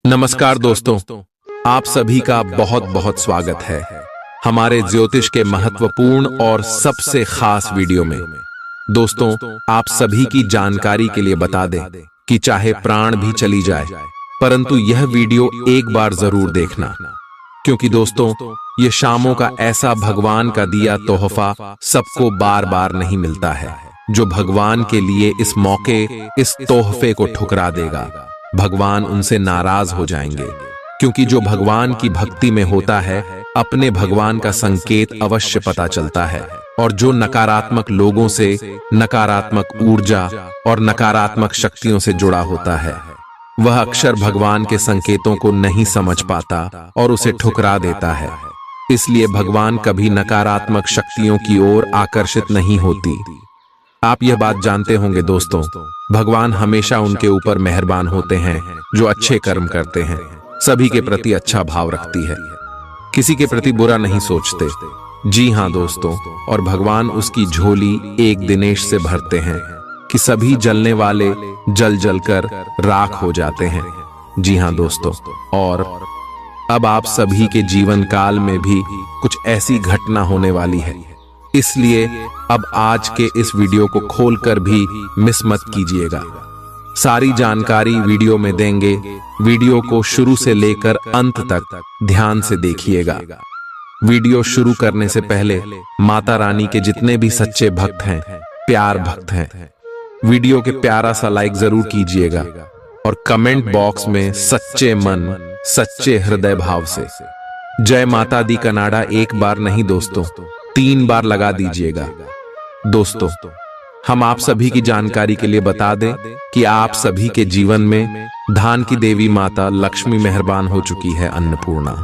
नमस्कार दोस्तों, आप सभी का बहुत बहुत स्वागत है हमारे ज्योतिष के महत्वपूर्ण और सबसे खास वीडियो में। दोस्तों, आप सभी की जानकारी के लिए बता दें कि चाहे प्राण भी चली जाए, परंतु यह वीडियो एक बार जरूर देखना, क्योंकि दोस्तों ये शामों का ऐसा भगवान का दिया तोहफा सबको बार बार नहीं मिलता है। जो भगवान के लिए इस मौके इस तोहफे को ठुकरा देगा, भगवान उनसे नाराज हो जाएंगे, क्योंकि जो भगवान की भक्ति में होता है अपने भगवान का संकेत अवश्य पता चलता है। और जो नकारात्मक लोगों से, नकारात्मक ऊर्जा और नकारात्मक शक्तियों से जुड़ा होता है, वह अक्सर भगवान के संकेतों को नहीं समझ पाता और उसे ठुकरा देता है। इसलिए भगवान कभी नकारात्मक शक्तियों की ओर आकर्षित नहीं होती। आप यह बात जानते होंगे दोस्तों, भगवान हमेशा उनके ऊपर मेहरबान होते हैं जो अच्छे कर्म करते हैं, सभी के प्रति अच्छा भाव रखती है, किसी के प्रति बुरा नहीं सोचते। जी हाँ दोस्तों, और भगवान उसकी झोली एक दिनेश से भरते हैं कि सभी जलने वाले जल जलकर राख हो जाते हैं। जी हाँ दोस्तों, और अब आप सभी के जीवन काल में भी कुछ ऐसी घटना होने वाली है, इसलिए अब आज के इस वीडियो को खोलकर भी मिस मत कीजिएगा। सारी जानकारी वीडियो में देंगे, वीडियो को शुरू से लेकर अंत तक ध्यान से देखिएगा। वीडियो शुरू करने से पहले माता रानी के जितने भी सच्चे भक्त हैं, प्यार भक्त हैं, वीडियो के प्यारा सा लाइक जरूर कीजिएगा और कमेंट बॉक्स में सच्चे मन, सच्चे हृदय भाव से जय माता दी कनाडा एक बार नहीं दोस्तों 3 बार लगा दीजिएगा। दोस्तों, हम आप सभी की जानकारी के लिए बता दें कि आप सभी के जीवन में धान की देवी माता लक्ष्मी मेहरबान हो चुकी है। अन्नपूर्णा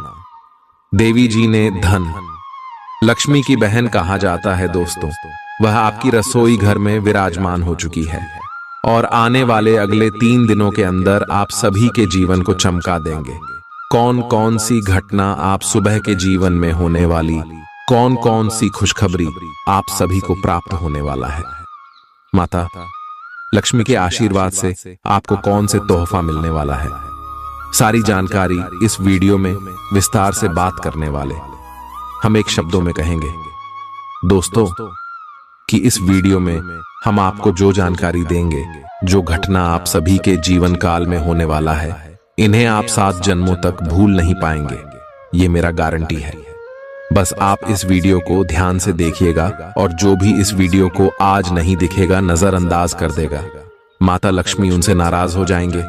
देवी जी ने धन लक्ष्मी की बहन कहा जाता है दोस्तों, वह आपकी रसोई घर में विराजमान हो चुकी है और आने वाले अगले 3 दिनों के अंदर आप सभी के जीवन को चमका देंगे। कौन कौन सी घटना आप सुबह के जीवन में होने वाली, कौन कौन सी खुशखबरी आप सभी को प्राप्त होने वाला है, माता लक्ष्मी के आशीर्वाद से आपको कौन से तोहफा मिलने वाला है, सारी जानकारी इस वीडियो में विस्तार से बात करने वाले हम एक शब्दों में कहेंगे दोस्तों कि इस वीडियो में हम आपको जो जानकारी देंगे, जो घटना आप सभी के जीवन काल में होने वाला है, इन्हें आप 7 जन्मों तक भूल नहीं पाएंगे, ये मेरा गारंटी है। बस आप इस वीडियो को ध्यान से देखिएगा और जो भी इस वीडियो को आज नहीं दिखेगा, नजरअंदाज कर देगा, माता लक्ष्मी उनसे नाराज हो जाएंगे,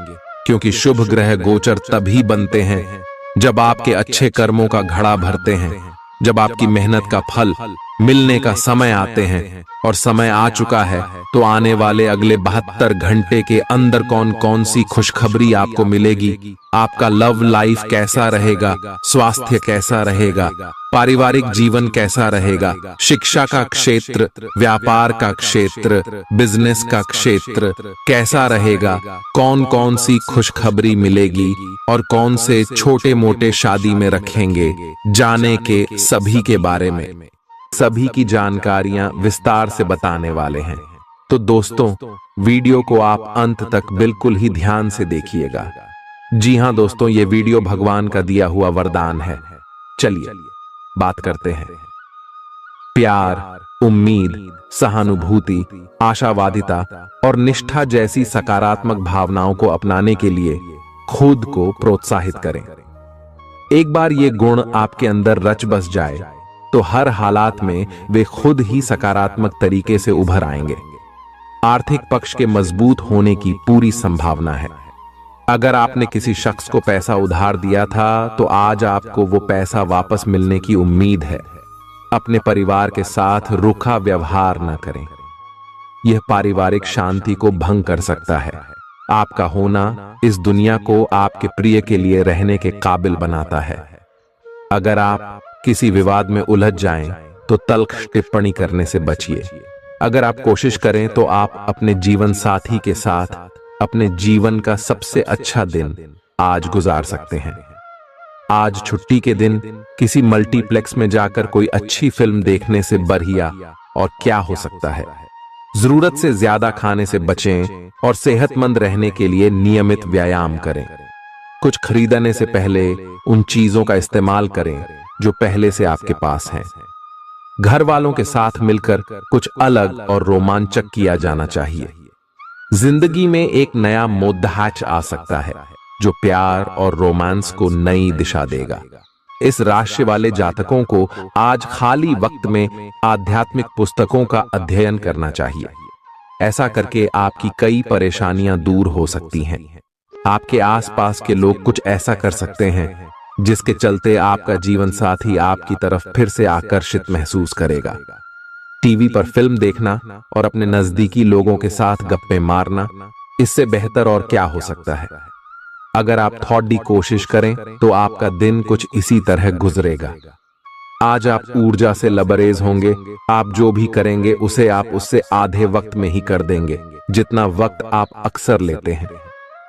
क्योंकि शुभ ग्रह गोचर तभी बनते हैं जब आपके अच्छे कर्मों का घड़ा भरते हैं, जब आपकी मेहनत का फल मिलने का समय आते हैं। और समय आ चुका है तो आने वाले अगले 72 घंटे के अंदर कौन कौन सी खुशखबरी आपको मिलेगी, आपका लव लाइफ कैसा रहेगा, स्वास्थ्य कैसा रहेगा, पारिवारिक जीवन कैसा रहेगा, शिक्षा का क्षेत्र, व्यापार का क्षेत्र, बिजनेस का क्षेत्र कैसा रहेगा, कौन कौन सी खुशखबरी मिलेगी और कौन से छोटे मोटे शादी में रखेंगे, जाने के सभी के बारे में सभी की जानकारियां विस्तार से बताने वाले हैं। तो दोस्तों, वीडियो को आप अंत तक बिल्कुल ही ध्यान से देखिएगा। जी हां दोस्तों, ये वीडियो भगवान का दिया हुआ वरदान है। चलिए बात करते हैं। प्यार, उम्मीद, सहानुभूति, आशावादिता और निष्ठा जैसी सकारात्मक भावनाओं को अपनाने के लिए खुद को प्रोत्साहित करें। एक बार ये गुण आपके अंदर रच बस जाए तो हर हालात में वे खुद ही सकारात्मक तरीके से उभर आएंगे। आर्थिक पक्ष के मजबूत होने की पूरी संभावना है। अगर आपने किसी शख्स को पैसा उधार दिया था तो आज आपको वो पैसा वापस मिलने की उम्मीद है। अपने परिवार के साथ रूखा व्यवहार न करें, यह पारिवारिक शांति को भंग कर सकता है। आपका होना इस दुनिया को आपके प्रिय के लिए रहने के काबिल बनाता है। अगर आप किसी विवाद में उलझ जाएं तो तल्ख टिप्पणी करने से बचिए। अगर आप कोशिश करें तो आप अपने जीवन साथी के साथ अपने जीवन का सबसे अच्छा दिन आज गुजार सकते हैं। आज छुट्टी के दिन किसी मल्टीप्लेक्स में जाकर कोई अच्छी फिल्म देखने से बढ़िया और क्या हो सकता है। जरूरत से ज्यादा खाने से बचें और सेहतमंद रहने के लिए नियमित व्यायाम करें। कुछ खरीदने से पहले उन चीजों का इस्तेमाल करें जो पहले से आपके पास हैं। घर वालों के साथ मिलकर कुछ अलग और रोमांचक किया जाना चाहिए। जिंदगी में एक नया मोद्दाच आ सकता है जो प्यार और रोमांस को नई दिशा देगा। इस राशि वाले जातकों को आज खाली वक्त में आध्यात्मिक पुस्तकों का अध्ययन करना चाहिए। ऐसा करके आपकी कई परेशानियां दूर हो सकती हैं। आपके आसपास के लोग कुछ ऐसा कर सकते हैं जिसके चलते आपका जीवन साथी आपकी तरफ फिर से आकर्षित महसूस करेगा। टीवी पर फिल्म देखना और अपने नजदीकी लोगों के साथ गप्पे मारना, इससे बेहतर और क्या हो सकता है। अगर आप थोड़ी कोशिश करें तो आपका दिन कुछ इसी तरह गुजरेगा। आज आप ऊर्जा से लबरेज होंगे। आप जो भी करेंगे उसे आप उससे आधे वक्त में ही कर देंगे जितना वक्त आप अक्सर लेते हैं।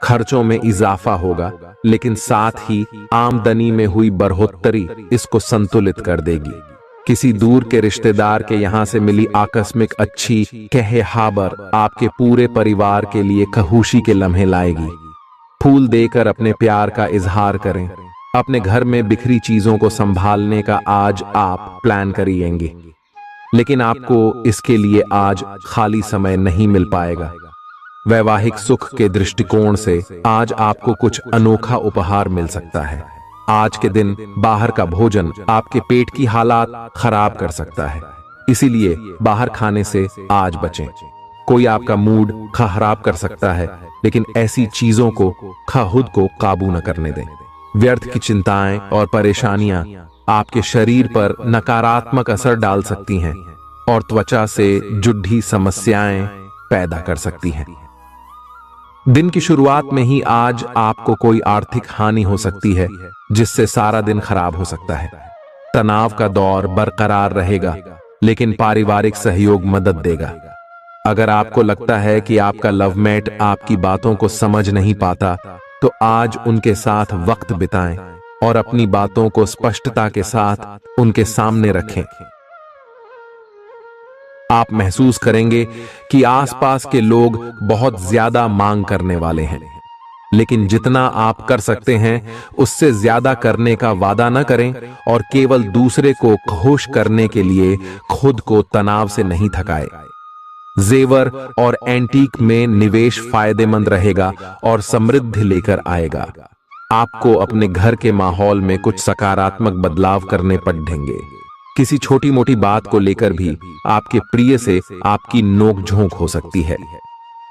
खर्चों में इजाफा होगा, लेकिन साथ ही आमदनी में हुई बढ़ोतरी इसको संतुलित कर देगी। किसी दूर के रिश्तेदार के यहां से मिली आकस्मिक अच्छी खबर आपके पूरे परिवार के लिए खुशी के लम्हे लाएगी। फूल देकर अपने प्यार का इजहार करें। अपने घर में बिखरी चीजों को संभालने का आज आप प्लान करिएंगे, लेकिन आपको इसके लिए आज खाली समय नहीं मिल पाएगा। वैवाहिक सुख के दृष्टिकोण से आज आपको कुछ अनोखा उपहार मिल सकता है। आज के दिन बाहर का भोजन आपके पेट की हालात खराब कर सकता है, इसीलिए बाहर खाने से आज बचें। कोई आपका मूड खराब कर सकता है, लेकिन ऐसी चीजों को खुद को काबू न करने दें। व्यर्थ की चिंताएं और परेशानियां आपके शरीर पर नकारात्मक असर डाल सकती हैं और त्वचा से जुड़ी समस्याएं पैदा कर सकती हैं। दिन की शुरुआत में ही आज आपको कोई आर्थिक हानि हो सकती है, जिससे सारा दिन खराब हो सकता है। तनाव का दौर बरकरार रहेगा, लेकिन पारिवारिक सहयोग मदद देगा। अगर आपको लगता है कि आपका लवमेट आपकी बातों को समझ नहीं पाता, तो आज उनके साथ वक्त बिताएं और अपनी बातों को स्पष्टता के साथ उनके सामने रखें। आप महसूस करेंगे कि आसपास के लोग बहुत ज्यादा मांग करने वाले हैं, लेकिन जितना आप कर सकते हैं उससे ज्यादा करने का वादा न करें और केवल दूसरे को खुश करने के लिए खुद को तनाव से नहीं थकाएं। जेवर और एंटीक में निवेश फायदेमंद रहेगा और समृद्धि लेकर आएगा। आपको अपने घर के माहौल में कुछ सकारात्मक बदलाव करने पड़ेंगे। किसी छोटी मोटी बात को लेकर भी आपके प्रिय से आपकी नोकझोंक हो सकती है।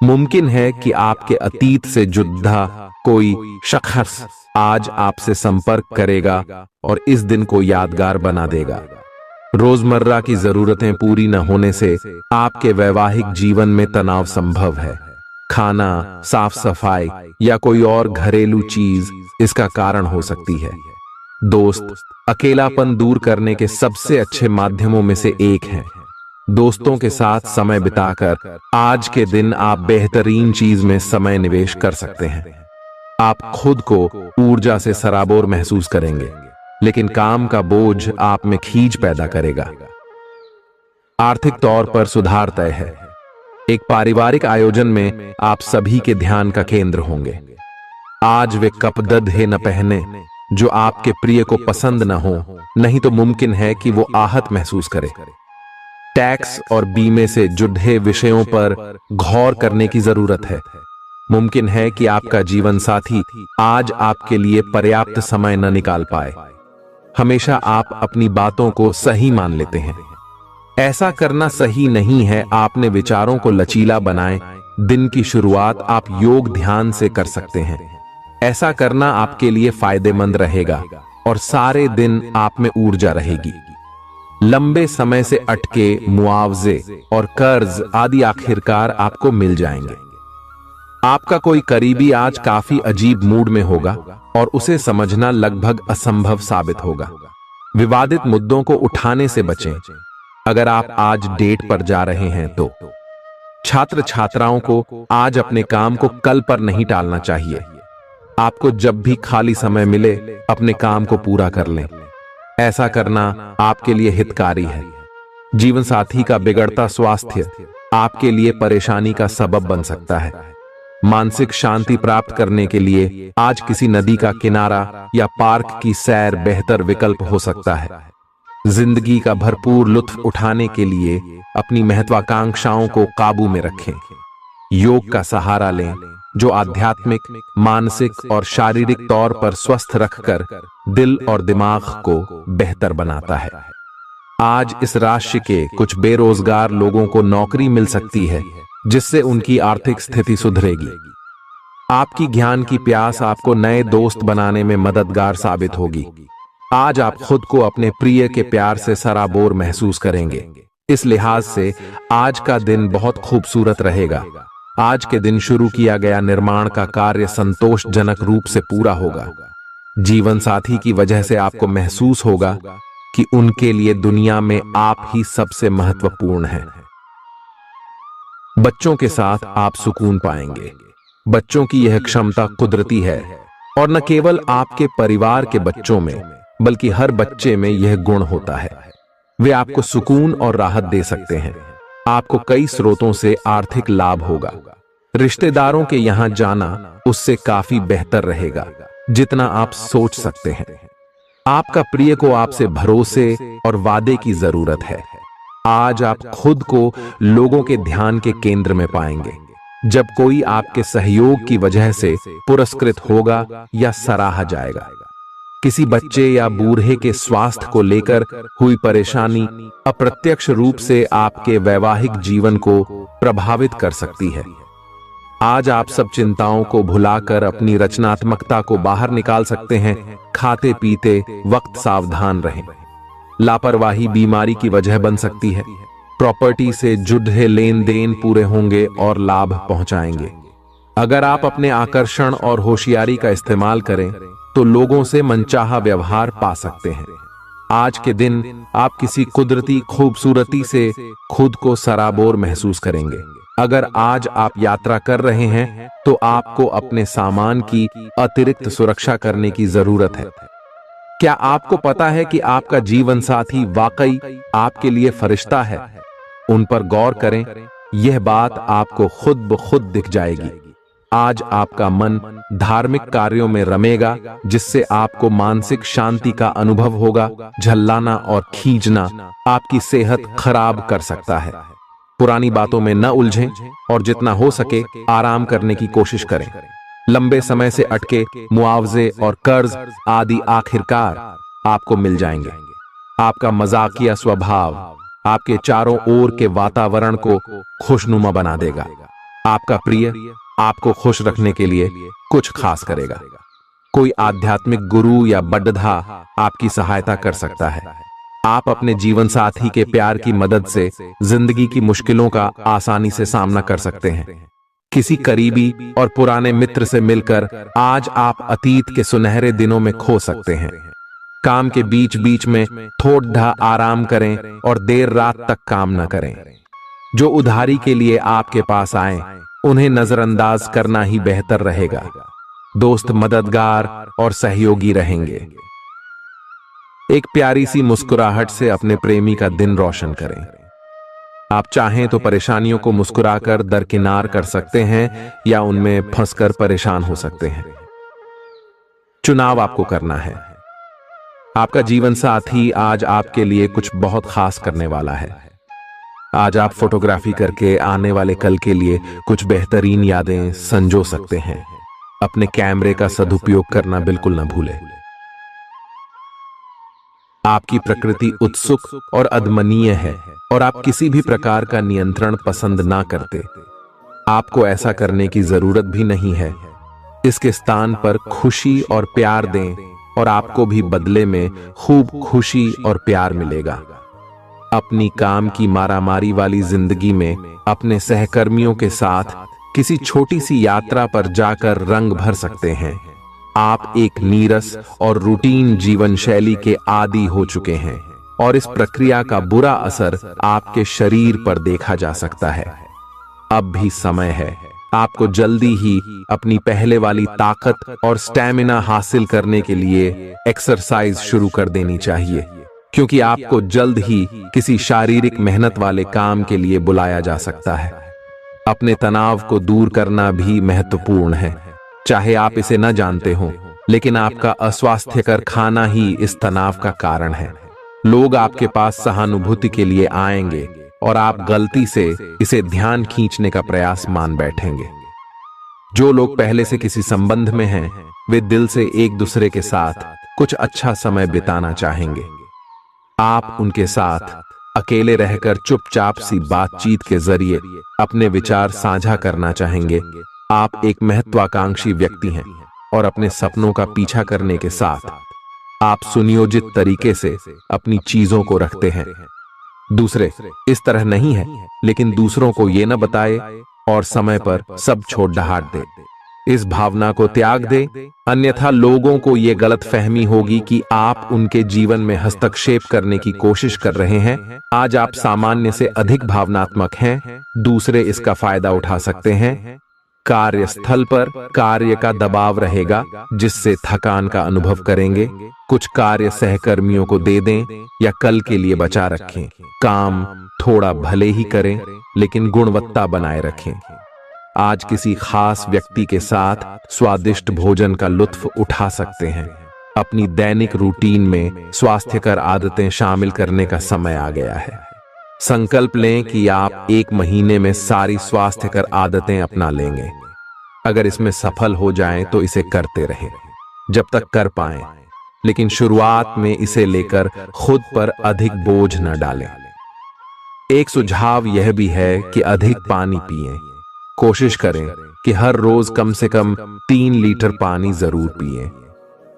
मुमकिन है कि आपके अतीत से जुड़ा कोई शख्स आज आपसे संपर्क करेगा और इस दिन को यादगार बना देगा। रोजमर्रा की जरूरतें पूरी न होने से आपके वैवाहिक जीवन में तनाव संभव है। खाना, साफ सफाई या कोई और घरेलू चीज इसका कारण हो सकती है। दोस्त अकेलापन दूर करने के सबसे अच्छे माध्यमों में से एक है। दोस्तों के साथ समय बिताकर आज के दिन आप बेहतरीन चीज में समय निवेश कर सकते हैं। आप खुद को ऊर्जा से सराबोर महसूस करेंगे, लेकिन काम का बोझ आप में खींच पैदा करेगा। आर्थिक तौर पर सुधार तय है। एक पारिवारिक आयोजन में आप सभी के ध्यान का केंद्र होंगे। आज वे कपड़े न पहने जो आपके प्रिय को पसंद न हो, नहीं तो मुमकिन है कि वो आहत महसूस करे। टैक्स और बीमे से जुड़े विषयों पर गौर करने की जरूरत है। मुमकिन है कि आपका जीवन साथी आज आपके लिए पर्याप्त समय न निकाल पाए। हमेशा आप अपनी बातों को सही मान लेते हैं। ऐसा करना सही नहीं है। आपने विचारों को लचीला बनाएं। दिन की शुरुआत आप योग ध्यान से कर सकते हैं। ऐसा करना आपके लिए फायदेमंद रहेगा और सारे दिन आप में ऊर्जा रहेगी। लंबे समय से अटके मुआवजे और कर्ज आदि आखिरकार आपको मिल जाएंगे। आपका कोई करीबी आज काफी अजीब मूड में होगा और उसे समझना लगभग असंभव साबित होगा। विवादित मुद्दों को उठाने से बचें। अगर आप आज डेट पर जा रहे हैं तो छात्र छात्राओं को आज अपने काम को कल पर नहीं टालना चाहिए। आपको जब भी खाली समय मिले अपने काम को पूरा कर लें। ऐसा करना आपके लिए हितकारी है। जीवन साथी का बिगड़ता स्वास्थ्य आपके लिए परेशानी का सबब बन सकता है। मानसिक शांति प्राप्त करने के लिए आज किसी नदी का किनारा या पार्क की सैर बेहतर विकल्प हो सकता है। जिंदगी का भरपूर लुत्फ उठाने के लिए अपनी महत्वाकांक्षाओं को काबू में रखें। योग का सहारा लें, जो आध्यात्मिक, मानसिक और शारीरिक तौर पर स्वस्थ रखकर दिल और दिमाग को बेहतर बनाता है। आज इस राशि के कुछ बेरोजगार लोगों को नौकरी मिल सकती है, जिससे उनकी आर्थिक स्थिति सुधरेगी। आपकी ज्ञान की प्यास आपको नए दोस्त बनाने में मददगार साबित होगी। आज आप खुद को अपने प्रिय के प्यार से सराबोर महसूस करेंगे। इस लिहाज से आज का दिन बहुत खूबसूरत रहेगा। आज के दिन शुरू किया गया निर्माण का कार्य संतोषजनक रूप से पूरा होगा। जीवन साथी की वजह से आपको महसूस होगा कि उनके लिए दुनिया में आप ही सबसे महत्वपूर्ण हैं। बच्चों के साथ आप सुकून पाएंगे। बच्चों की यह क्षमता कुदरती है और न केवल आपके परिवार के बच्चों में बल्कि हर बच्चे में यह गुण होता है। वे आपको सुकून और राहत दे सकते हैं। आपको कई स्रोतों से आर्थिक लाभ होगा। रिश्तेदारों के यहां जाना उससे काफी बेहतर रहेगा जितना आप सोच सकते हैं। आपका प्रिय को आपसे भरोसे और वादे की जरूरत है। आज आप खुद को लोगों के ध्यान के केंद्र में पाएंगे, जब कोई आपके सहयोग की वजह से पुरस्कृत होगा या सराहा जाएगा। किसी बच्चे या बूढ़े के स्वास्थ्य को लेकर हुई परेशानी अप्रत्यक्ष रूप से आपके वैवाहिक जीवन को प्रभावित कर सकती है। आज आप सब चिंताओं को भुलाकर अपनी रचनात्मकता को बाहर निकाल सकते हैं। खाते पीते वक्त सावधान रहें। लापरवाही बीमारी की वजह बन सकती है। प्रॉपर्टी से जुड़े लेन देन पूरे होंगे और लाभ पहुंचाएंगे। अगर आप अपने आकर्षण और होशियारी का इस्तेमाल करें तो लोगों से मनचाहा व्यवहार पा सकते हैं। आज के दिन आप किसी कुदरती खूबसूरती से खुद को सराबोर महसूस करेंगे। अगर आज आप यात्रा कर रहे हैं तो आपको अपने सामान की अतिरिक्त सुरक्षा करने की जरूरत है। क्या आपको पता है कि आपका जीवन साथी वाकई आपके लिए फरिश्ता है? उन पर गौर करें, यह बात आपको खुद ब खुद दिख जाएगी। आज आपका मन धार्मिक कार्यों में रमेगा, जिससे आपको मानसिक शांति का अनुभव होगा। झल्लाना और खींचना आपकी सेहत खराब कर सकता है। पुरानी बातों में न उलझें और जितना हो सके आराम करने की कोशिश करें। लंबे समय से अटके मुआवजे और कर्ज आदि आखिरकार आपको मिल जाएंगे। आपका मजाकिया स्वभाव आपके चारों ओर के वातावरण को खुशनुमा बना देगा। आपका प्रिय आपको खुश रखने के लिए कुछ खास करेगा। कोई आध्यात्मिक गुरु या बड्ढा आपकी सहायता कर सकता है। आप अपने जीवन साथी के प्यार की मदद से जिंदगी की मुश्किलों का आसानी से सामना कर सकते हैं। किसी करीबी और पुराने मित्र से मिलकर आज आप अतीत के सुनहरे दिनों में खो सकते हैं। काम के बीच बीच में थोड़ा आराम करें और देर रात तक काम न करें। जो उधारी के लिए आपके पास आए उन्हें नजरअंदाज करना ही बेहतर रहेगा। दोस्त मददगार और सहयोगी रहेंगे। एक प्यारी सी मुस्कुराहट से अपने प्रेमी का दिन रोशन करें। आप चाहें तो परेशानियों को मुस्कुराकर दरकिनार कर सकते हैं या उनमें फंसकर परेशान हो सकते हैं। चुनाव आपको करना है। आपका जीवन साथी आज आपके लिए कुछ बहुत खास करने वाला है। आज आप फोटोग्राफी करके आने वाले कल के लिए कुछ बेहतरीन यादें संजो सकते हैं। अपने कैमरे का सदुपयोग करना बिल्कुल न भूलें। आपकी प्रकृति उत्सुक और अदमनीय है और आप किसी भी प्रकार का नियंत्रण पसंद ना करते। आपको ऐसा करने की जरूरत भी नहीं है। इसके स्थान पर खुशी और प्यार दें और आपको भी बदले में खूब खुशी और प्यार मिलेगा। अपनी काम की मारामारी वाली जिंदगी में अपने सहकर्मियों के साथ किसी छोटी सी यात्रा पर जाकर रंग भर सकते हैं। आप एक नीरस और रूटीन जीवन शैली के आदी हो चुके हैं और इस प्रक्रिया का बुरा असर आपके शरीर पर देखा जा सकता है। अब भी समय है। आपको जल्दी ही अपनी पहले वाली ताकत और स्टैमिना हासिल करने के लिए एक्सरसाइज शुरू कर देनी चाहिए, क्योंकि आपको जल्द ही किसी शारीरिक मेहनत वाले काम के लिए बुलाया जा सकता है। अपने तनाव को दूर करना भी महत्वपूर्ण है। चाहे आप इसे न जानते हो, लेकिन आपका अस्वास्थ्यकर खाना ही इस तनाव का कारण है। लोग आपके पास सहानुभूति के लिए आएंगे और आप गलती से इसे ध्यान खींचने का प्रयास मान बैठेंगे। जो लोग पहले से किसी संबंध में हैं, वे दिल से एक दूसरे के साथ कुछ अच्छा समय बिताना चाहेंगे। आप उनके साथ अकेले रहकर चुपचाप सी बातचीत के जरिए अपने विचार साझा करना चाहेंगे। आप एक महत्वाकांक्षी व्यक्ति हैं और अपने सपनों का पीछा करने के साथ आप सुनियोजित तरीके से अपनी चीजों को रखते हैं। दूसरे इस तरह नहीं है, लेकिन दूसरों को ये न बताए और समय पर सब छोड़ डहाट दे। इस भावना को त्याग दे, अन्यथा लोगों को ये गलतफहमी होगी कि आप उनके जीवन में हस्तक्षेप करने की कोशिश कर रहे हैं। आज आप सामान्य से अधिक भावनात्मक हैं, दूसरे इसका फायदा उठा सकते हैं। कार्यस्थल पर कार्य का दबाव रहेगा, जिससे थकान का अनुभव करेंगे। कुछ कार्य सहकर्मियों को दे दें या कल के लिए बचा रखें। काम थोड़ा भले ही करें, लेकिन गुणवत्ता बनाए रखें। आज किसी खास व्यक्ति के साथ स्वादिष्ट भोजन का लुत्फ उठा सकते हैं। अपनी दैनिक रूटीन में स्वास्थ्यकर आदतें शामिल करने का समय आ गया है। संकल्प लें कि आप 1 महीने में सारी स्वास्थ्यकर आदतें अपना लेंगे। अगर इसमें सफल हो जाएं तो इसे करते रहें जब तक कर पाएं, लेकिन शुरुआत में इसे लेकर खुद पर अधिक बोझ न डालें। एक सुझाव यह भी है कि अधिक पानी पिएं। कोशिश करें कि हर रोज कम से कम 3 लीटर पानी जरूर पिएं।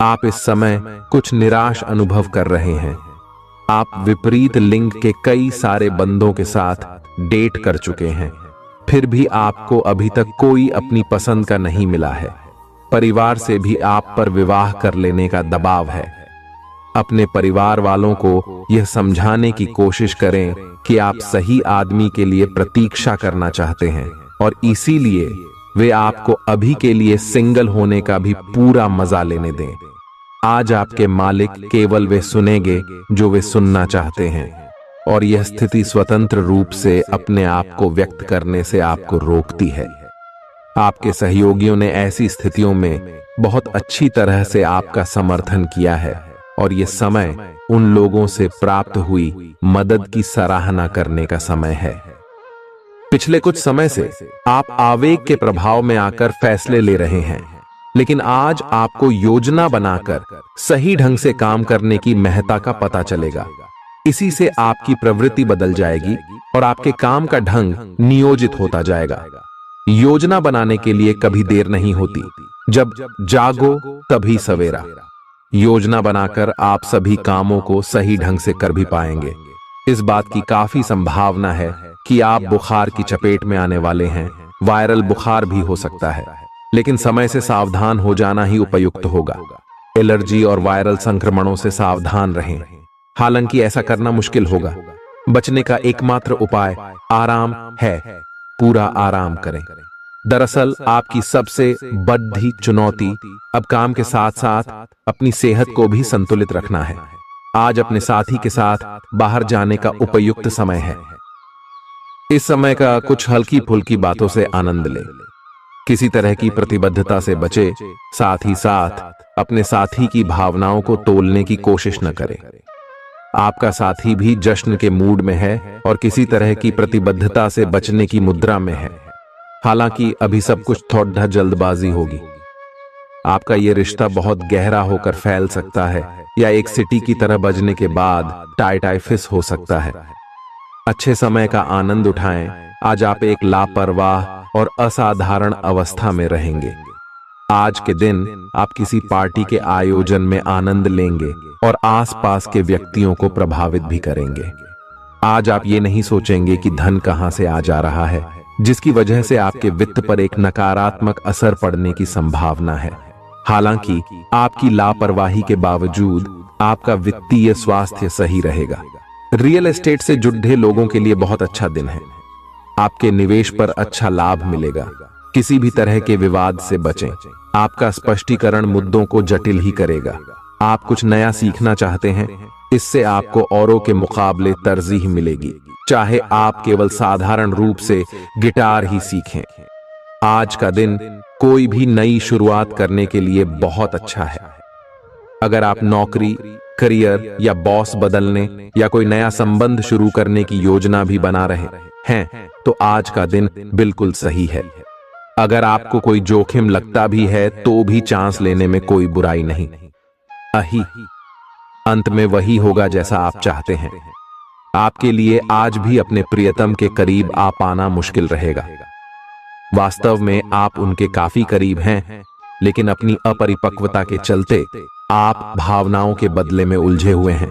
आप इस समय कुछ निराश अनुभव कर रहे हैं। आप विपरीत लिंग के कई सारे बंदों के साथ डेट कर चुके हैं, फिर भी आपको अभी तक कोई अपनी पसंद का नहीं मिला है। परिवार से भी आप पर विवाह कर लेने का दबाव है। अपने परिवार वालों को यह समझाने की कोशिश करें कि आप सही आदमी के लिए प्रतीक्षा करना चाहते हैं और इसीलिए वे आपको अभी के लिए सिंगल होने का भी पूरा मजा लेने दें। आज आपके मालिक केवल वे सुनेंगे जो वे सुनना चाहते हैं, और यह स्थिति स्वतंत्र रूप से अपने आप को व्यक्त करने से आपको रोकती है। आपके सहयोगियों ने ऐसी स्थितियों में बहुत अच्छी तरह से आपका समर्थन किया है, और यह समय उन लोगों से प्राप्त हुई मदद की सराहना करने का समय है। पिछले कुछ समय से आप आवेग के प्रभाव में आकर फैसले ले रहे हैं, लेकिन आज आपको योजना बनाकर सही ढंग से काम करने की महत्ता का पता चलेगा। इसी से आपकी प्रवृत्ति बदल जाएगी और आपके काम का ढंग नियोजित होता जाएगा। योजना बनाने के लिए कभी देर नहीं होती, जब जागो तभी सवेरा। योजना बनाकर आप सभी कामों को सही ढंग से कर भी पाएंगे। इस बात की काफी संभावना है कि आप बुखार की चपेट में आने वाले हैं। वायरल बुखार भी हो सकता है, लेकिन समय से सावधान हो जाना ही उपयुक्त होगा। एलर्जी और वायरल संक्रमणों से सावधान रहें। हालांकि ऐसा करना मुश्किल होगा। बचने का एकमात्र उपाय आराम है। पूरा आराम करें। दरअसल आपकी सबसे बड़ी चुनौती अब काम के साथ साथ अपनी सेहत को भी संतुलित रखना है। आज अपने साथी के साथ बाहर जाने का उपयुक्त समय है। इस समय का कुछ हल्की फुल्की बातों से आनंद लें। किसी तरह की प्रतिबद्धता से बचे, साथ ही साथ अपने साथी की भावनाओं को तोलने की कोशिश न करें। आपका साथी भी जश्न के मूड में है और किसी तरह की प्रतिबद्धता से बचने की मुद्रा में है। हालांकि अभी सब कुछ थोड़ा जल्दबाजी होगी। आपका यह रिश्ता बहुत गहरा होकर फैल सकता है, या एक सिटी की तरह बजने के बाद टाइफाइड हो सकता है। अच्छे समय का आनंद उठाएं। आज आप एक लापरवाह और असाधारण अवस्था में रहेंगे। आज के दिन आप किसी पार्टी के आयोजन में आनंद लेंगे और आसपास के व्यक्तियों को प्रभावित भी करेंगे। आज आप ये नहीं सोचेंगे कि धन कहां से आ जा रहा है, जिसकी वजह से आपके वित्त पर एक नकारात्मक असर पड़ने की संभावना है। हालांकि आपकी लापरवाही के बावजूद आपका वित्तीय स्वास्थ्य सही रहेगा। रियल एस्टेट से जुड़े लोगों के लिए बहुत अच्छा दिन है। आपके निवेश पर अच्छा लाभ मिलेगा। किसी भी तरह के विवाद से बचें। आपका स्पष्टीकरण मुद्दों को जटिल ही करेगा। आप कुछ नया सीखना चाहते हैं, इससे आपको औरों के मुकाबले तरजीह मिलेगी। चाहे आप केवल साधारण रूप से गिटार ही सीखें। आज का दिन कोई भी नई शुरुआत करने के लिए बहुत अच्छा है। अगर आप नौकरी, करियर या बॉस बदलने या कोई नया संबंध शुरू करने की योजना भी बना रहे हैं तो आज का दिन बिल्कुल सही है। अगर आपको कोई जोखिम लगता भी है तो भी चांस लेने में कोई बुराई नहीं। अंत में वही होगा जैसा आप चाहते हैं। आपके लिए आज भी अपने प्रियतम के करीब आ पाना मुश्किल रहेगा। वास्तव में आप उनके काफी करीब हैं, लेकिन अपनी अपरिपक्वता के चलते आप भावनाओं के बदले में उलझे हुए हैं।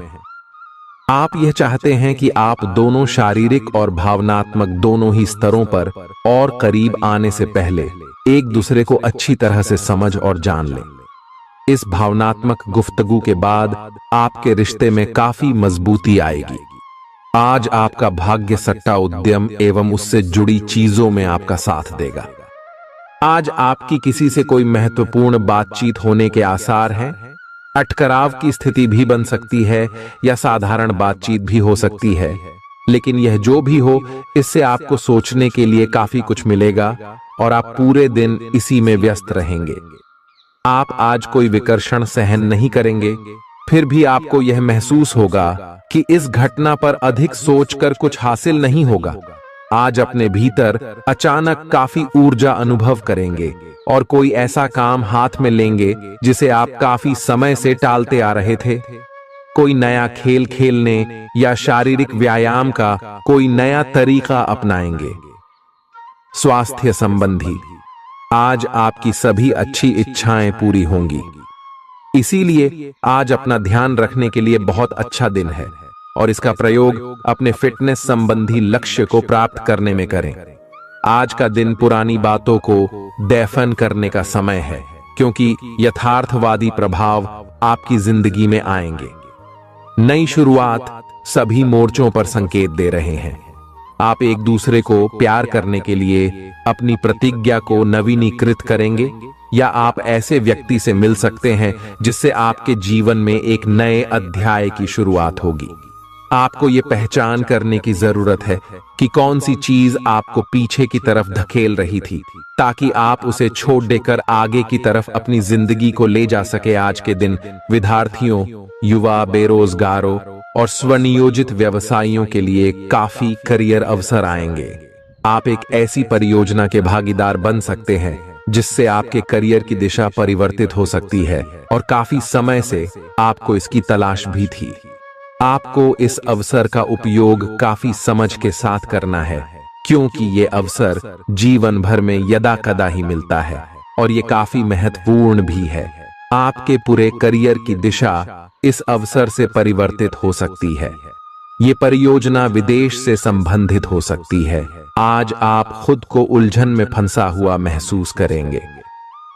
आप यह चाहते हैं कि आप दोनों शारीरिक और भावनात्मक दोनों ही स्तरों पर और करीब आने से पहले एक दूसरे को अच्छी तरह से समझ और जान लें। इस भावनात्मक गुफ्तगू के बाद आपके रिश्ते में काफी मजबूती आएगी। आज आपका भाग्य सट्टा उद्यम एवं उससे जुड़ी चीजों में आपका साथ देगा। आज आपकी किसी से कोई महत्वपूर्ण बातचीत होने के आसार हैं। अटकराव की स्थिति भी बन सकती है या साधारण बातचीत भी हो सकती है, लेकिन यह जो भी हो, इससे आपको सोचने के लिए काफी कुछ मिलेगा और आप पूरे दिन इसी में व्यस्त रहेंगे। आप आज कोई विकर्षण सहन नहीं करेंगे, फिर भी आपको यह महसूस होगा कि इस घटना पर अधिक सोचकर कुछ हासिल नहीं होगा। आज अपने भीतर अचानक काफी ऊर्जा अनुभव करेंगे और कोई ऐसा काम हाथ में लेंगे जिसे आप काफी समय से टालते आ रहे थे। कोई नया खेल खेलने या शारीरिक व्यायाम का कोई नया तरीका अपनाएंगे। स्वास्थ्य संबंधी आज आपकी सभी अच्छी इच्छाएं पूरी होंगी, इसीलिए आज अपना ध्यान रखने के लिए बहुत अच्छा दिन है और इसका प्रयोग अपने फिटनेस संबंधी लक्ष्य को प्राप्त करने में करें। आज का दिन पुरानी बातों को दफन करने का समय है, क्योंकि यथार्थवादी प्रभाव आपकी जिंदगी में आएंगे। नई शुरुआत सभी मोर्चों पर संकेत दे रहे हैं। आप एक दूसरे को प्यार करने के लिए अपनी प्रतिज्ञा को नवीनीकृत करेंगे या आप ऐसे व्यक्ति से मिल सकते हैं जिससे आपके जीवन में एक नए अध्याय की शुरुआत होगी। आपको ये पहचान करने की जरूरत है कि कौन सी चीज आपको पीछे की तरफ धकेल रही थी, ताकि आप उसे छोड़ देकर आगे की तरफ अपनी जिंदगी को ले जा सके। आज के दिन विद्यार्थियों, युवा, बेरोजगारों और स्वनियोजित व्यवसायियों के लिए काफी करियर अवसर आएंगे। आप एक ऐसी परियोजना के भागीदार बन सकते हैं जिससे आपके करियर की दिशा परिवर्तित हो सकती है और काफी समय से आपको इसकी तलाश भी थी। आपको इस अवसर का उपयोग काफी समझ के साथ करना है, क्योंकि ये अवसर जीवन भर में यदा कदा ही मिलता है और ये काफी महत्वपूर्ण भी है। आपके पूरे करियर की दिशा इस अवसर से परिवर्तित हो सकती है। ये परियोजना विदेश से संबंधित हो सकती है। आज आप खुद को उलझन में फंसा हुआ महसूस करेंगे।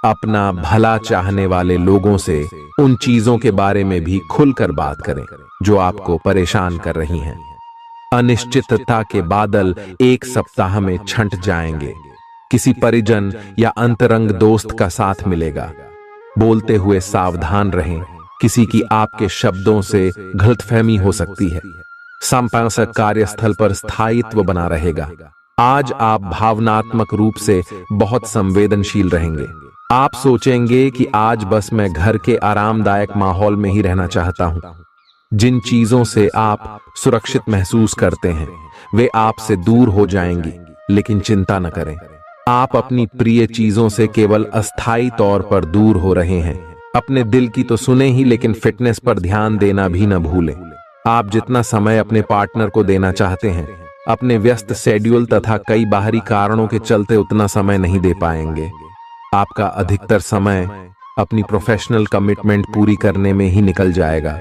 अपना भला चाहने वाले लोगों से उन चीजों के बारे में भी खुलकर बात करें जो आपको परेशान कर रही हैं। अनिश्चितता के बादल एक सप्ताह में छंट जाएंगे। किसी परिजन या अंतरंग दोस्त का साथ मिलेगा। बोलते हुए सावधान रहें, किसी की आपके शब्दों से गलतफहमी हो सकती है। संपादक कार्यस्थल पर स्थायित्व बना रहेगा। आज आप भावनात्मक रूप से बहुत संवेदनशील रहेंगे। आप सोचेंगे कि आज बस मैं घर के आरामदायक माहौल में ही रहना चाहता हूं। जिन चीजों से आप सुरक्षित महसूस करते हैं वे आपसे दूर हो जाएंगी, लेकिन चिंता न करें। आप अपनी प्रिय चीजों से केवल अस्थायी तौर पर दूर हो रहे हैं। अपने दिल की तो सुने ही, लेकिन फिटनेस पर ध्यान देना भी न भूलें। आप जितना समय अपने पार्टनर को देना चाहते हैं, अपने व्यस्त शेड्यूल तथा कई बाहरी कारणों के चलते उतना समय नहीं दे पाएंगे। आपका अधिकतर समय अपनी प्रोफेशनल कमिटमेंट पूरी करने में ही निकल जाएगा।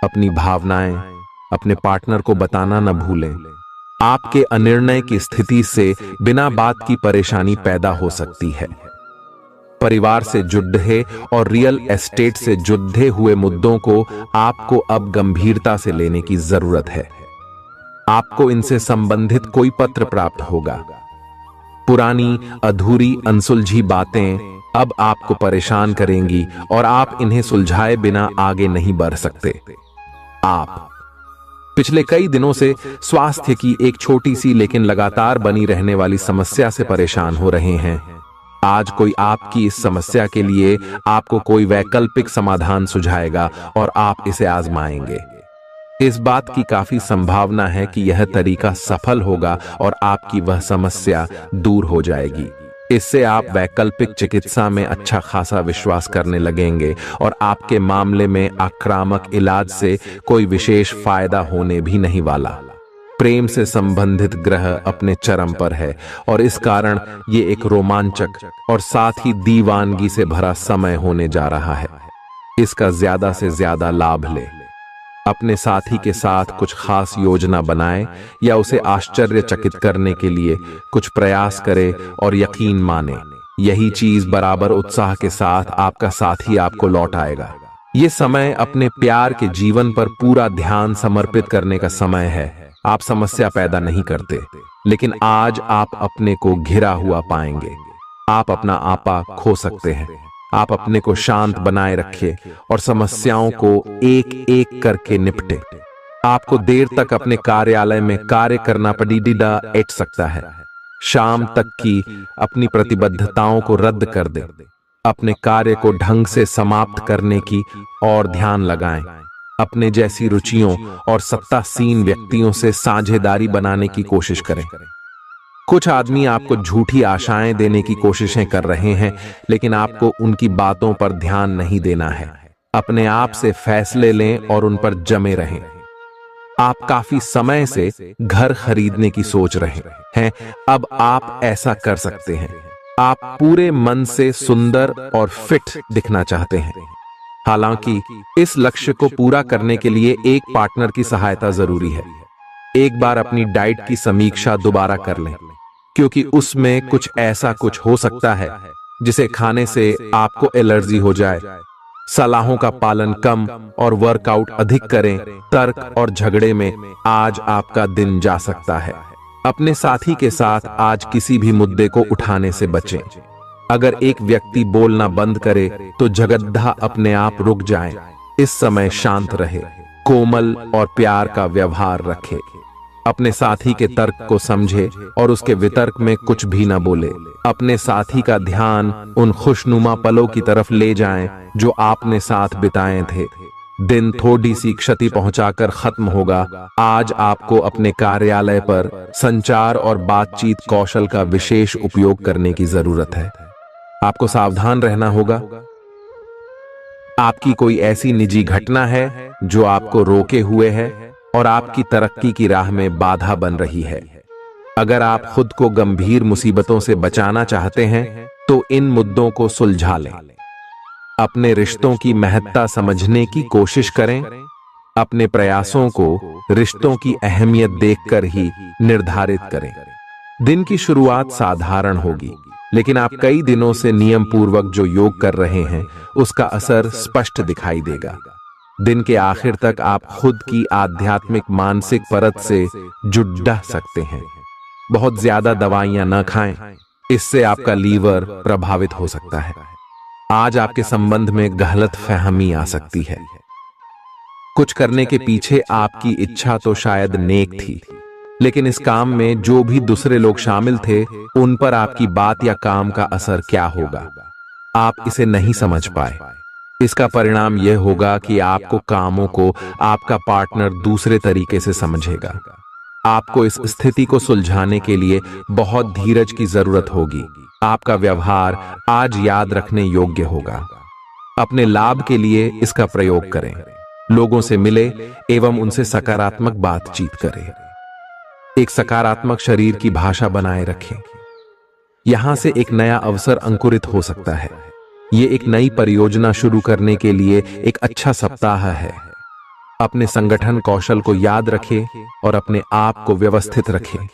अपनी भावनाएं अपने पार्टनर को बताना न भूलें। आपके अनिर्णय की स्थिति से बिना बात की परेशानी पैदा हो सकती है। परिवार से जुड़े और रियल एस्टेट से जुड़े हुए मुद्दों को आपको अब गंभीरता से लेने की जरूरत है। आपको इनसे संबंधित कोई पत्र प्राप्त होगा। पुरानी, अधूरी, अनसुलझी बातें अब आपको परेशान करेंगी और आप इन्हें सुलझाए बिना आगे नहीं बढ़ सकते। आप पिछले कई दिनों से स्वास्थ्य की एक छोटी सी लेकिन लगातार बनी रहने वाली समस्या से परेशान हो रहे हैं। आज कोई आपकी इस समस्या के लिए आपको कोई वैकल्पिक समाधान सुझाएगा और आप इसे आजमाएंगे। इस बात की काफी संभावना है कि यह तरीका सफल होगा और आपकी वह समस्या दूर हो जाएगी। इससे आप वैकल्पिक चिकित्सा में अच्छा खासा विश्वास करने लगेंगे और आपके मामले में आक्रामक इलाज से कोई विशेष फायदा होने भी नहीं वाला। प्रेम से संबंधित ग्रह अपने चरम पर है और इस कारण ये एक रोमांचक और साथ ही दीवानगी से भरा समय होने जा रहा है। इसका ज्यादा से ज्यादा लाभ ले। अपने साथी के साथ कुछ खास योजना बनाएं या उसे आश्चर्यचकित करने के लिए कुछ प्रयास करें और यकीन माने यही चीज बराबर उत्साह के साथ आपका साथी आपको लौट आएगा। ये समय अपने प्यार के जीवन पर पूरा ध्यान समर्पित करने का समय है। आप समस्या पैदा नहीं करते, लेकिन आज आप अपने को घिरा हुआ पाएंगे। आप अपना आपा खो सकते हैं। आप अपने को शांत बनाए रखिए और समस्याओं को एक एक करके निपटे। आपको देर तक अपने कार्यालय में कार्य करना पड़ सकता है। शाम तक की अपनी प्रतिबद्धताओं को रद्द कर दे। अपने कार्य को ढंग से समाप्त करने की और ध्यान लगाएं। अपने जैसी रुचियों और सत्तासीन व्यक्तियों से साझेदारी बनाने की कोशिश करें। कुछ आदमी आपको झूठी आशाएं देने की कोशिशें कर रहे हैं, लेकिन आपको उनकी बातों पर ध्यान नहीं देना है। अपने आप से फैसले लें और उन पर जमे रहें। आप काफी समय से घर खरीदने की सोच रहे हैं, अब आप ऐसा कर सकते हैं। आप पूरे मन से सुंदर और फिट दिखना चाहते हैं। हालांकि इस लक्ष्य को पूरा करने के लिए एक पार्टनर की सहायता जरूरी है। एक बार अपनी डाइट की समीक्षा दोबारा कर लें, क्योंकि उसमें कुछ ऐसा कुछ हो सकता है जिसे खाने से आपको एलर्जी हो जाए। सलाहों का पालन कम और वर्कआउट अधिक करें। तर्क और झगड़े में आज आपका दिन जा सकता है। अपने साथी के साथ आज किसी भी मुद्दे को उठाने से बचें। अगर एक व्यक्ति बोलना बंद करे तो जगद्धा अपने आप रुक जाए। इस समय शांत रहे, कोमल और प्यार का व्यवहार रखे। अपने साथी के तर्क को समझे और उसके वितर्क में कुछ भी न बोले। अपने साथी का ध्यान उन खुशनुमा पलों की तरफ ले जाएं जो आपने साथ बिताए थे। दिन थोड़ी सी क्षति पहुंचाकर खत्म होगा। आज आपको अपने कार्यालय पर संचार और बातचीत कौशल का विशेष उपयोग करने की जरूरत है। आपको सावधान रहना होगा। आपकी कोई ऐसी निजी घटना है जो आपको रोके हुए है और आपकी तरक्की की राह में बाधा बन रही है। अगर आप खुद को गंभीर मुसीबतों से बचाना चाहते हैं तो इन मुद्दों को सुलझा लें। अपने रिश्तों की महत्ता समझने की कोशिश करें। अपने प्रयासों को रिश्तों की अहमियत देखकर ही निर्धारित करें। दिन की शुरुआत साधारण होगी, लेकिन आप कई दिनों से नियम पूर्वक जो योग कर रहे हैं उसका असर स्पष्ट दिखाई देगा। दिन के आखिर तक आप खुद की आध्यात्मिक मानसिक परत से जुड़ सकते हैं। बहुत ज्यादा दवाइयां न खाएं, इससे आपका लीवर प्रभावित हो सकता है। आज आपके संबंध में गलत फहमी आ सकती है। कुछ करने के पीछे आपकी इच्छा तो शायद नेक थी, लेकिन इस काम में जो भी दूसरे लोग शामिल थे उन पर आपकी बात या काम का असर क्या होगा, आप इसे नहीं समझ पाए। इसका परिणाम यह होगा कि आपको कामों को आपका पार्टनर दूसरे तरीके से समझेगा। आपको इस स्थिति को सुलझाने के लिए बहुत धीरज की जरूरत होगी। आपका व्यवहार आज याद रखने योग्य होगा। अपने लाभ के लिए इसका प्रयोग करें। लोगों से मिले एवं उनसे सकारात्मक बातचीत करें। एक सकारात्मक शरीर की भाषा बनाए रखें। यहां से एक नया अवसर अंकुरित हो सकता है। ये एक नई परियोजना शुरू करने के लिए एक अच्छा सप्ताह है। अपने संगठन कौशल को याद रखें और अपने आप को व्यवस्थित रखें।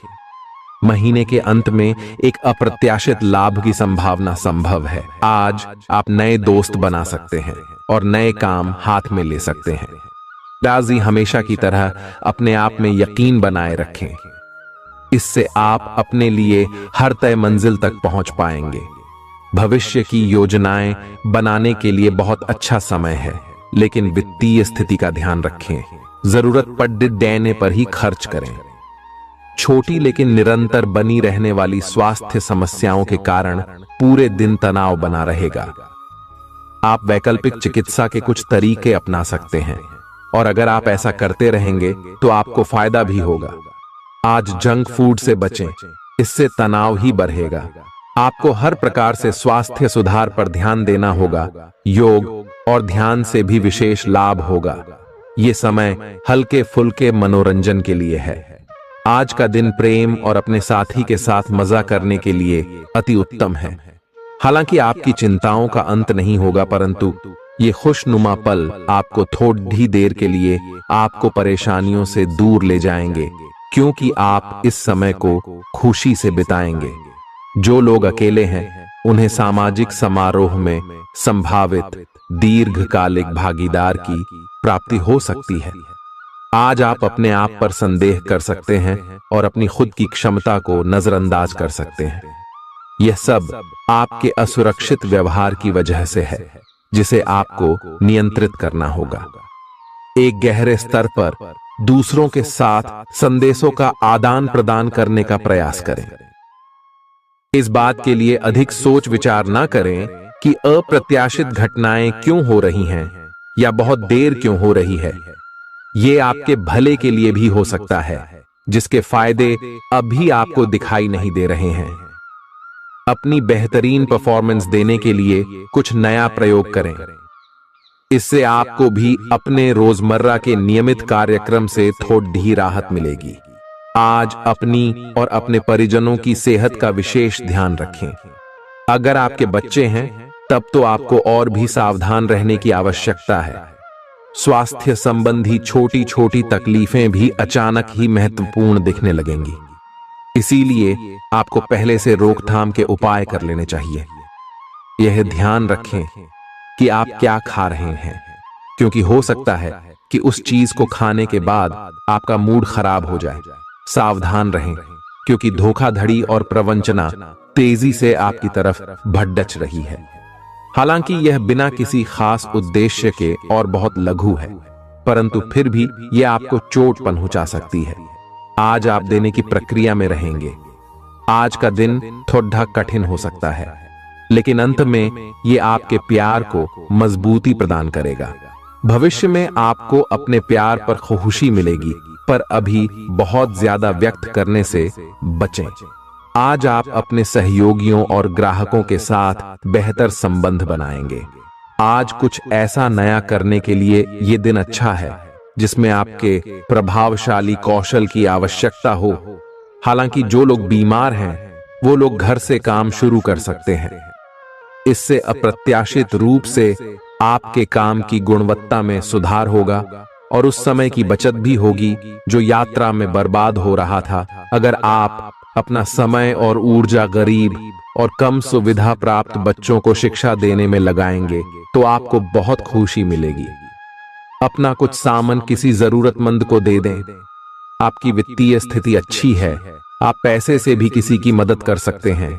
महीने के अंत में एक अप्रत्याशित लाभ की संभावना संभव है। आज आप नए दोस्त बना सकते हैं और नए काम हाथ में ले सकते हैं। राजी हमेशा की तरह अपने आप में यकीन बनाए रखें। इससे आप अपने लिए हर तय मंजिल तक पहुंच पाएंगे। भविष्य की योजनाएं बनाने के लिए बहुत अच्छा समय है, लेकिन वित्तीय स्थिति का ध्यान रखें। जरूरत पड़ने पर ही खर्च करें। छोटी लेकिन निरंतर बनी रहने वाली स्वास्थ्य समस्याओं के कारण पूरे दिन तनाव बना रहेगा। आप वैकल्पिक चिकित्सा के कुछ तरीके अपना सकते हैं और अगर आप ऐसा करते रहेंगे तो आपको फायदा भी होगा। आज जंक फूड से बचें, इससे तनाव ही बढ़ेगा। आपको हर प्रकार से स्वास्थ्य सुधार पर ध्यान देना होगा। योग और ध्यान से भी विशेष लाभ होगा। ये समय हल्के फुल्के मनोरंजन के लिए है। आज का दिन प्रेम और अपने साथी के साथ मजा करने के लिए अति उत्तम है। हालांकि आपकी चिंताओं का अंत नहीं होगा, परंतु ये खुशनुमा पल आपको थोड़ी देर के लिए आपको परेशानियों से दूर ले जाएंगे, क्योंकि आप इस समय को खुशी से बिताएंगे। जो लोग अकेले हैं उन्हें सामाजिक समारोह में संभावित दीर्घकालिक भागीदार की प्राप्ति हो सकती है। आज आप अपने आप पर संदेह कर सकते हैं और अपनी खुद की क्षमता को नजरअंदाज कर सकते हैं। यह सब आपके असुरक्षित व्यवहार की वजह से है, जिसे आपको नियंत्रित करना होगा। एक गहरे स्तर पर दूसरों के साथ संदेशों का आदान प्रदान करने का प्रयास करें। इस बात के लिए अधिक सोच विचार ना करें कि अप्रत्याशित घटनाएं क्यों हो रही हैं या बहुत देर क्यों हो रही है। ये आपके भले के लिए भी हो सकता है, जिसके फायदे अभी आपको दिखाई नहीं दे रहे हैं। अपनी बेहतरीन परफॉर्मेंस देने के लिए कुछ नया प्रयोग करें। इससे आपको भी अपने रोजमर्रा के नियमित कार्यक्रम से थोड़ी राहत मिलेगी। आज अपनी और अपने परिजनों की सेहत का विशेष ध्यान रखें। अगर आपके बच्चे हैं तब तो आपको और भी सावधान रहने की आवश्यकता है। स्वास्थ्य संबंधी छोटी छोटी तकलीफें भी अचानक ही महत्वपूर्ण दिखने लगेंगी। इसीलिए आपको पहले से रोकथाम के उपाय कर लेने चाहिए। यह ध्यान रखें कि आप क्या खा रहे हैं, क्योंकि हो सकता है कि उस चीज को खाने के बाद आपका मूड खराब हो जाए। सावधान रहें, क्योंकि धोखाधड़ी और प्रवंचना तेजी से आपकी तरफ भड़क रही है। हालांकि यह बिना किसी खास उद्देश्य के और बहुत लघु है, परंतु फिर भी यह आपको चोट पहुंचा सकती है। आज आप देने की प्रक्रिया में रहेंगे। आज का दिन थोड़ा कठिन हो सकता है, लेकिन अंत में यह आपके प्यार को मजबूती प्रदान करेगा। भविष्य में आपको अपने प्यार पर खुशी मिलेगी, पर अभी बहुत ज्यादा व्यक्त करने से बचें। आज आप अपने सहयोगियों और ग्राहकों के साथ बेहतर संबंध बनाएंगे। आज कुछ ऐसा नया करने के लिए ये दिन अच्छा है जिसमें आपके प्रभावशाली कौशल की आवश्यकता हो। हालांकि जो लोग बीमार हैं वो लोग घर से काम शुरू कर सकते हैं। इससे अप्रत्याशित रूप से आपके काम की गुणवत्ता में सुधार होगा और उस समय की बचत भी होगी जो यात्रा में बर्बाद हो रहा था। अगर आप अपना समय और ऊर्जा गरीब और कम सुविधा प्राप्त बच्चों को शिक्षा देने में लगाएंगे तो आपको बहुत खुशी मिलेगी। अपना कुछ सामान किसी जरूरतमंद को दे दें। आपकी वित्तीय स्थिति अच्छी है, आप पैसे से भी किसी की मदद कर सकते हैं।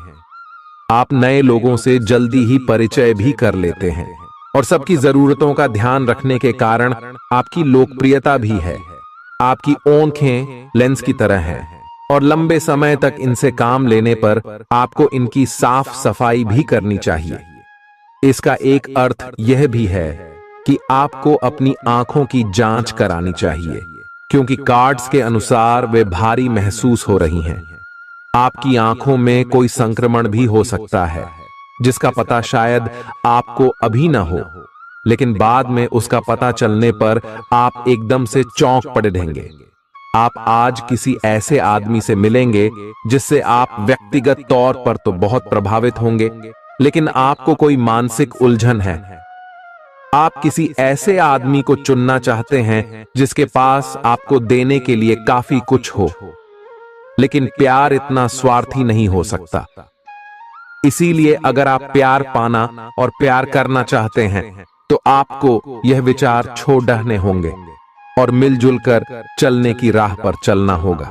आप नए लोगों से जल्दी ही परिचय भी कर लेते हैं और सबकी जरूरतों का ध्यान रखने के कारण आपकी लोकप्रियता भी है। आपकी आंखें लेंस की तरह हैं और लंबे समय तक इनसे काम लेने पर आपको इनकी साफ सफाई भी करनी चाहिए। इसका एक अर्थ यह भी है कि आपको अपनी आंखों की जांच करानी चाहिए, क्योंकि कार्ड्स के अनुसार वे भारी महसूस हो रही हैं। आपकी आंखों में कोई संक्रमण भी हो सकता है, जिसका पता शायद आपको अभी ना हो, लेकिन बाद में उसका पता चलने पर आप एकदम से चौंक पड़ेंगे। आप आज किसी ऐसे आदमी से मिलेंगे जिससे आप व्यक्तिगत तौर पर तो बहुत प्रभावित होंगे, लेकिन आपको कोई मानसिक उलझन है। आप किसी ऐसे आदमी को चुनना चाहते हैं जिसके पास आपको देने के लिए काफी कुछ हो, लेकिन प्यार इतना स्वार्थी नहीं हो सकता। इसीलिए अगर आप प्यार पाना और प्यार करना चाहते हैं तो आपको यह विचार छोड़ने होंगे और मिलजुल कर चलने की राह पर चलना होगा।